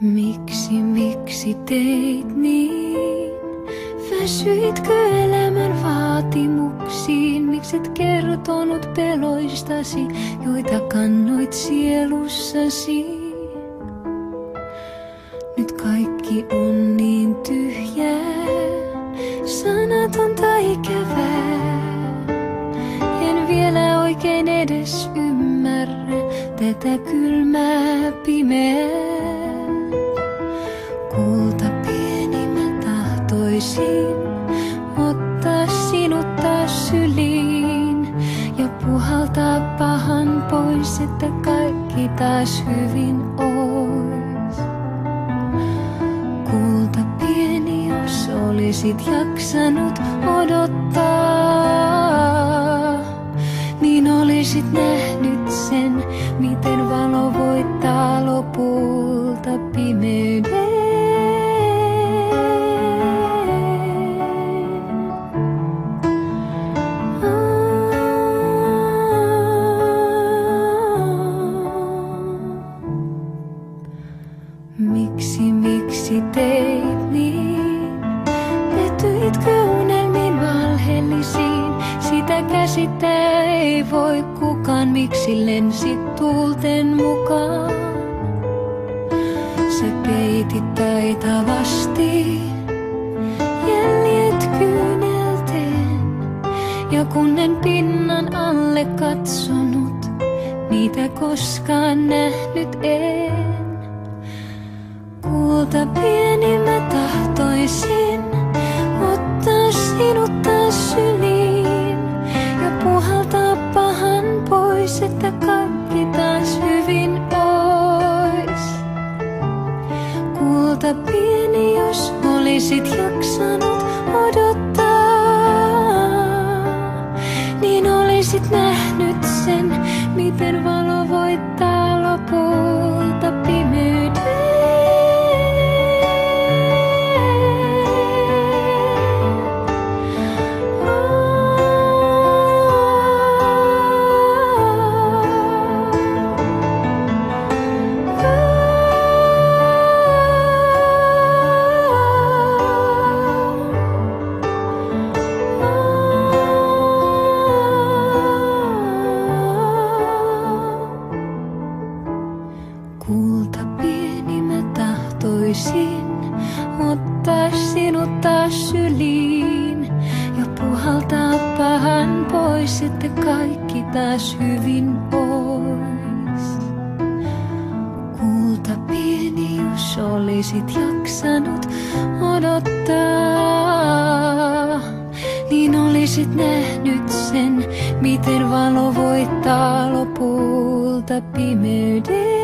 Miksi teit niin? Väsyitkö elämän vaatimuksiin? Mikset kertonut peloistasi, joita kannoit sielussasi? Nyt kaikki on niin tyhjää, sanatonta ikävää. En vielä oikein edes ymmärrä tätä kylmää pimeää. Kulta pieni mä tahtoisin ottaa sinut taas syliin ja puhaltaa pahan pois, että kaikki taas hyvin ois. Kulta pieni, jos olisit jaksanut odottaa, niin olisit nähnyt sen, miten valo voittaa lopulta pimeyden. Miksi teit niin? Pettyitkö unelmiin valheellisiin? Sitä käsittää ei voi kukaan. Miksi lensit tuulten mukaan? Sä peitit taitavasti jäljet kyynelteen, ja kun en pinnan alle katsonut, niitä koskaan nähnyt en. Kulta pieni mä tahtoisin ottaa sinut taas syliin ja puhaltaa pahan pois, että kaikki taas hyvin ois. Kulta pieni, jos olisit jaksanut odottaa, niin olisit nähnyt sen, miten valo voittaa lopulta pimeyden. Kulta pieni mä tahtoisin ottaa sinut taas syliin ja puhaltaa pahan pois, että kaikki taas hyvin ois. Kulta pieni, jos olisit jaksanut odottaa, niin olisit nähnyt sen, miten valo voittaa lopulta pimeyden.